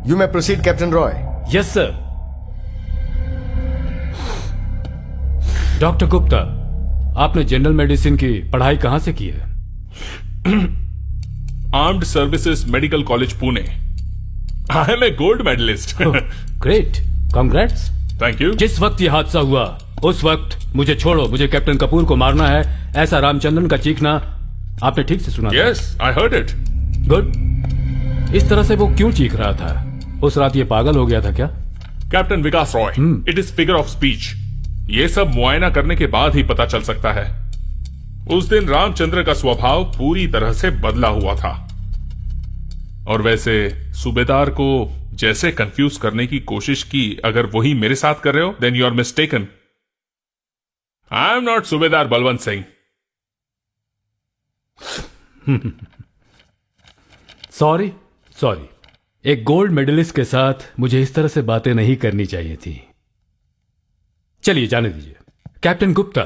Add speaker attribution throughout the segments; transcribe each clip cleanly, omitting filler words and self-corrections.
Speaker 1: You may proceed, Captain Roy.
Speaker 2: Yes sir. Doctor Gupta, आपने general medicine की पढ़ाई कहां से की है?
Speaker 3: Armed services medical college Pune. I am a gold medalist.
Speaker 2: Great, congrats.
Speaker 3: Thank you.
Speaker 2: जिस वक्त ये हादसा हुआ उस वक्त मुझे छोड़ो, मुझे कैप्टन कपूर को मारना है, ऐसा रामचंद्रन का चीखना आपने ठीक से सुना?
Speaker 3: Yes, I heard it.
Speaker 2: Good. इस तरह से वो क्यों चीख रहा था? उस रात ये पागल हो गया था क्या?
Speaker 3: Captain Vikas Roy, it is figure of speech. ये सब मुआयना करने के बाद ही पता चल सकता है। उस दिन रामचंद्र का स्वभाव पूरी तरह से बदला हुआ था, और वैसे सूबेदार को जैसे कंफ्यूज करने की कोशिश की, अगर वही मेरे साथ कर रहे हो, then you are mistaken. I am not Subedar Balwant Singh.
Speaker 2: Sorry sorry, एक गोल्ड मेडलिस्ट के साथ मुझे इस तरह से बातें नहीं करनी चाहिए थी। चलिए जाने दीजिए। कैप्टन गुप्ता,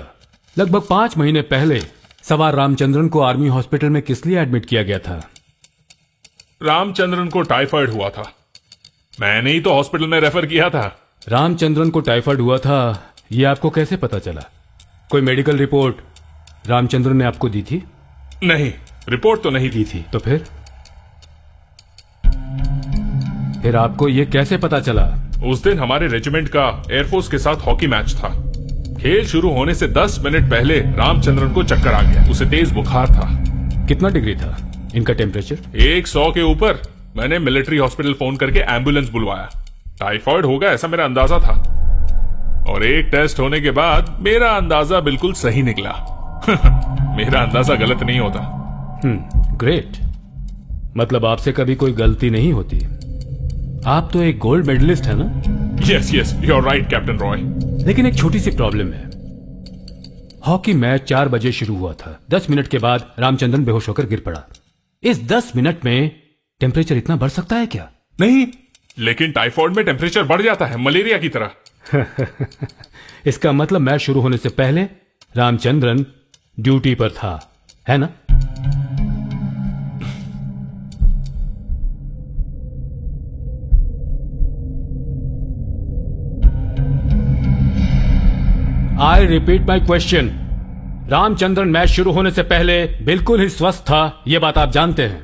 Speaker 2: लगभग 5 महीने पहले सवार रामचंद्रन को आर्मी हॉस्पिटल में किस लिए एडमिट किया गया था?
Speaker 3: रामचंद्रन को टाइफाइड हुआ था। मैंने ही तो हॉस्पिटल में रेफर किया था।
Speaker 2: रामचंद्रन को टाइफाइड हुआ था, यह आपको कैसे पता चला? कोई मेडिकल रिपोर्ट रामचंद्रन ने आपको दी थी?
Speaker 3: नहीं, रिपोर्ट तो नहीं दी
Speaker 2: थी। तो फिर आपको यह कैसे पता चला?
Speaker 3: उस दिन हमारे रेजिमेंट का एयरफोर्स के साथ हॉकी मैच था। खेल शुरू होने से 10 मिनट पहले रामचंद्रन को चक्कर आ गया। उसे तेज बुखार था।
Speaker 2: कितना डिग्री था इनका टेम्परेचर?
Speaker 3: 100 के ऊपर। मैंने मिलिट्री हॉस्पिटल फोन करके एम्बुलेंस बुलवाया। टाइफाइड होगा ऐसा मेरा अंदाजा था, और एक टेस्ट होने के बाद मेरा अंदाजा बिल्कुल सही निकला। मेरा अंदाजा गलत नहीं होता।
Speaker 2: ग्रेट। मतलब आपसे कभी कोई गलती नहीं होती। आप तो एक गोल्ड मेडलिस्ट है ना?
Speaker 3: Yes yes, you are right captain Roy.
Speaker 2: लेकिन एक छोटी सी प्रॉब्लम है। हॉकी मैच 4 बजे शुरू हुआ था। 10 मिनट के बाद रामचंद्रन बेहोश होकर गिर पड़ा। इस 10 मिनट में टेम्परेचर इतना बढ़ सकता है क्या?
Speaker 3: नहीं, लेकिन टाइफाइड में टेम्परेचर बढ़ जाता है, मलेरिया की तरह।
Speaker 2: इसका मतलब मैच शुरू होने से पहले रामचंद्रन ड्यूटी पर था, है ना? I repeat my question. Ramachandran match शुरू होने से पहले बिल्कुल ही स्वस्थ था, यह बात आप जानते हैं।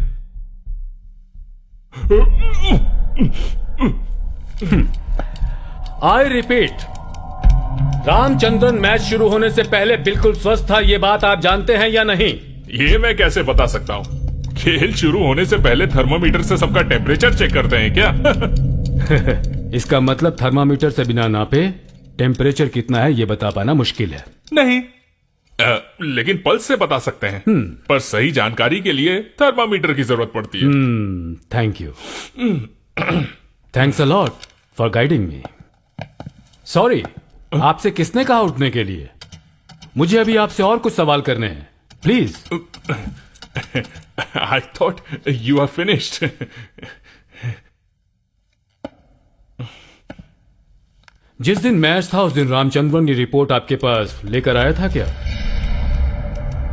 Speaker 2: आई रिपीट, रामचंद्रन मैच शुरू होने से पहले बिल्कुल स्वस्थ था, यह बात आप जानते हैं या नहीं?
Speaker 3: ये मैं कैसे बता सकता हूं? खेल शुरू होने से पहले थर्मामीटर से सबका टेम्परेचर चेक करते हैं क्या?
Speaker 2: इसका मतलब थर्मामीटर से बिना नापे टेम्परेचर कितना है यह बता पाना मुश्किल है।
Speaker 3: नहीं, लेकिन पल्स से बता सकते हैं। पर सही जानकारी के लिए थर्मामीटर की जरूरत पड़ती है।
Speaker 2: Thank you. Thanks a lot for guiding me. Sorry, आपसे किसने कहा उठने के लिए? मुझे अभी आपसे और कुछ सवाल करने हैं, please.
Speaker 3: I thought you are finished.
Speaker 2: जिस दिन मैच था उस दिन रामचंद्रन की रिपोर्ट आपके पास लेकर आया था क्या?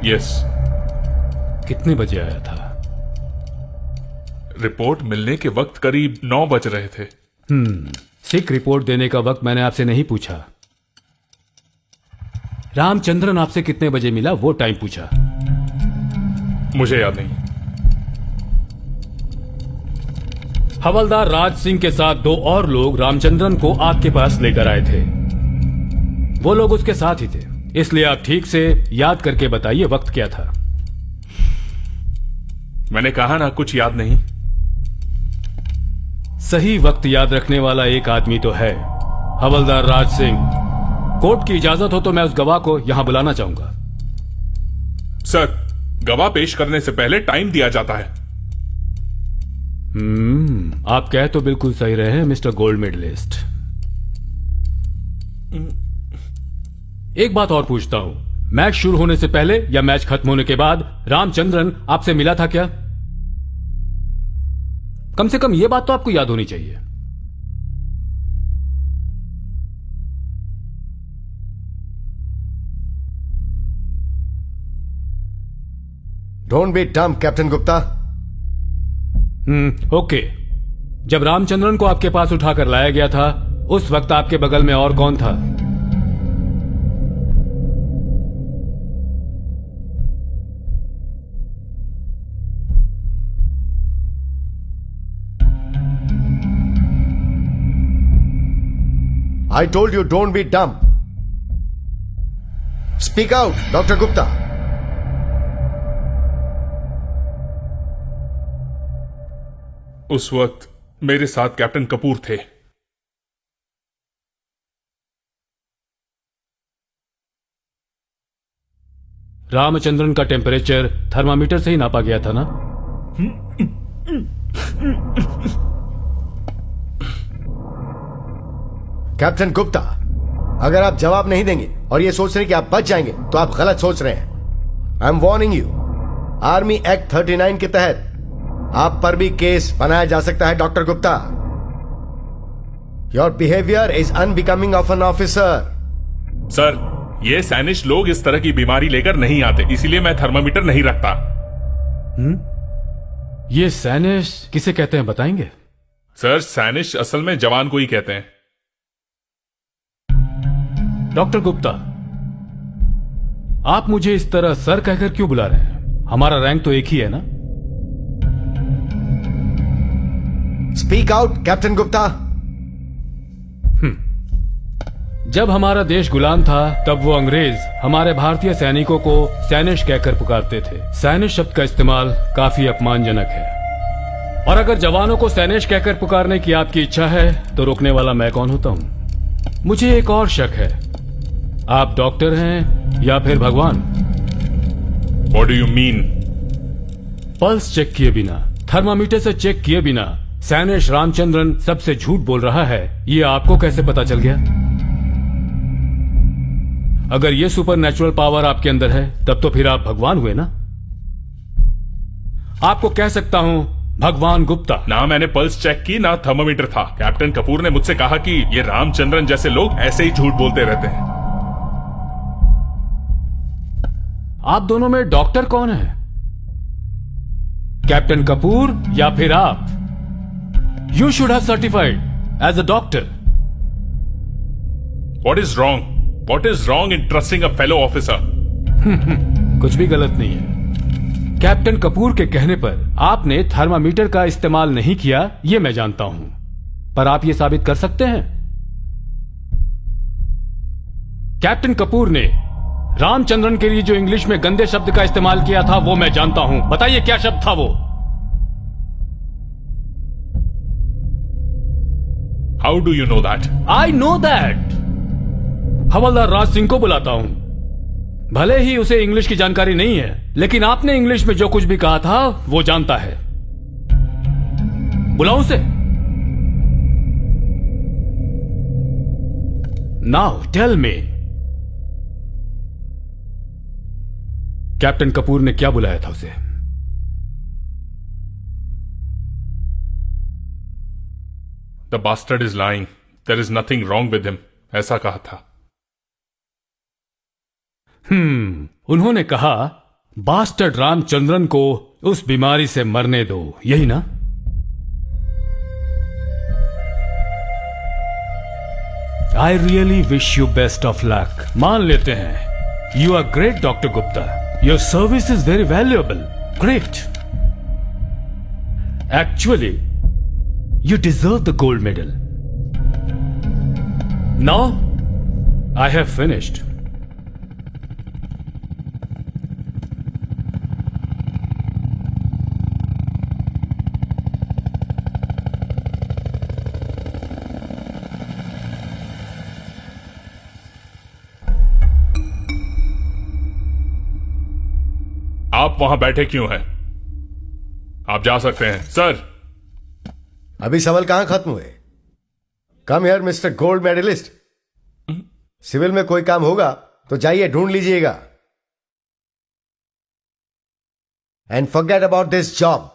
Speaker 3: यस।
Speaker 2: कितने बजे आया था?
Speaker 3: रिपोर्ट मिलने के वक्त करीब 9 बज रहे थे।
Speaker 2: सिक रिपोर्ट देने का वक्त मैंने आपसे नहीं पूछा। रामचंद्रन आपसे कितने बजे मिला वो टाइम पूछा।
Speaker 3: मुझे याद नहीं।
Speaker 2: हवलदार राज सिंह के साथ 2 और लोग रामचंद्रन को आपके पास लेकर आए थे। वो लोग उसके साथ ही थे, इसलिए आप ठीक से याद करके बताइए वक्त क्या था।
Speaker 3: मैंने कहा ना, कुछ याद नहीं।
Speaker 2: सही वक्त याद रखने वाला एक आदमी तो है, हवलदार राज सिंह। कोर्ट की इजाजत हो तो मैं उस गवाह को यहां बुलाना चाहूंगा।
Speaker 3: सर, गवाह पेश करने से पहले टाइम दिया जाता है।
Speaker 2: आप कह तो बिल्कुल सही रहे हैं मिस्टर गोल्ड मेडलिस्ट। एक बात और पूछता हूं, मैच शुरू होने से पहले या मैच खत्म होने के बाद रामचंद्रन आपसे मिला था क्या? कम से कम यह बात तो आपको याद होनी चाहिए।
Speaker 1: Don't be dumb, Captain Gupta.
Speaker 2: Okay, जब रामचंद्रन को आपके पास उठाकर लाया गया था उस वक्त आपके बगल में और कौन था?
Speaker 1: I told you don't be dumb. Speak out, Dr. Gupta.
Speaker 3: उस वक्त मेरे साथ कैप्टन कपूर थे।
Speaker 2: रामचंद्रन का टेम्परेचर थर्मामीटर से ही नापा गया था ना?
Speaker 1: कैप्टन गुप्ता, अगर आप जवाब नहीं देंगे और ये सोच रहे हैं कि आप बच जाएंगे तो आप गलत सोच रहे हैं। I am warning you, army act 39 के तहत आप पर भी केस बनाया जा सकता है doctor Gupta. Your behaviour is unbecoming of an officer.
Speaker 3: Sir, ये सैनिश लोग इस तरह की बीमारी लेकर नहीं आते, इसीलिए मैं थर्मामीटर नहीं रखता।
Speaker 2: ये सैनिश किसे कहते हैं बताएंगे?
Speaker 3: सर, सैनिश असल में जवान को ही कहते हैं।
Speaker 2: डॉक्टर गुप्ता, आप मुझे इस तरह सर कहकर क्यों बुला रहे हैं? हमारा रैंक तो एक ही है ना?
Speaker 1: Speak out captain Gupta.
Speaker 2: जब हमारा देश गुलाम था तब वो अंग्रेज हमारे भारतीय सैनिकों को सैनिश कहकर पुकारते थे। सैनिश शब्द का इस्तेमाल काफी अपमानजनक है, और अगर जवानों को सैनिश कहकर पुकारने की आपकी इच्छा है तो रोकने वाला मैं कौन होता हूं? मुझे एक और शक है, आप डॉक्टर हैं या फिर भगवान?
Speaker 3: What do you mean?
Speaker 2: Pulse check किए बिना, थर्मामीटर से चेक किए बिना सैनिश रामचंद्रन सबसे झूठ बोल रहा है, ये आपको कैसे पता चल गया? अगर ये सुपर नेचुरल पावर आपके अंदर है तब तो फिर आप भगवान हुए ना? आपको कह सकता हूं भगवान गुप्ता।
Speaker 3: ना मैंने पल्स चेक की ना थर्मामीटर था। कैप्टन कपूर ने मुझसे कहा कि ये रामचंद्रन जैसे लोग ऐसे ही झूठ बोलते रहते हैं।
Speaker 2: आप दोनों में डॉक्टर कौन है? कैप्टन कपूर या फिर आप? You should have certified as a doctor.
Speaker 3: What is wrong? What is wrong in trusting a fellow officer?
Speaker 2: कुछ भी गलत नहीं है। कैप्टन कपूर के कहने पर आपने थर्मामीटर का इस्तेमाल नहीं किया, यह मैं जानता हूं, पर आप यह साबित कर सकते हैं? कैप्टन कपूर ने रामचंद्रन के लिए जो इंग्लिश में गंदे शब्द का इस्तेमाल किया था वो मैं जानता हूं। बताइए क्या शब्द था वो?
Speaker 3: How do you know that?
Speaker 2: I know that. हवलदार राज सिंह को बुलाता हूं। भले ही उसे इंग्लिश की जानकारी नहीं है, लेकिन आपने इंग्लिश में जो कुछ भी कहा था वो जानता है। बुलाऊं उसे? Now tell me, captain Kapoor ने क्या बुलाया था उसे?
Speaker 3: The bastard is lying. There is nothing wrong with him. ऐसा कहा था।
Speaker 2: उन्होंने कहा बास्टर्ड रामचंद्रन को उस बीमारी से मरने दो, यही ना? I really wish you best of luck. मान लेते हैं you are great doctor Gupta, your service is very valuable, great. Actually you deserve the gold medal. Now, I have finished.
Speaker 3: आप वहां बैठे क्यों हैं? आप जा सकते हैं। सर,
Speaker 1: अभी सवाल कहां खत्म हुए? Come here mister gold medalist. Civil में कोई काम होगा तो जाइए ढूंढ लीजिएगा। And forget about this job.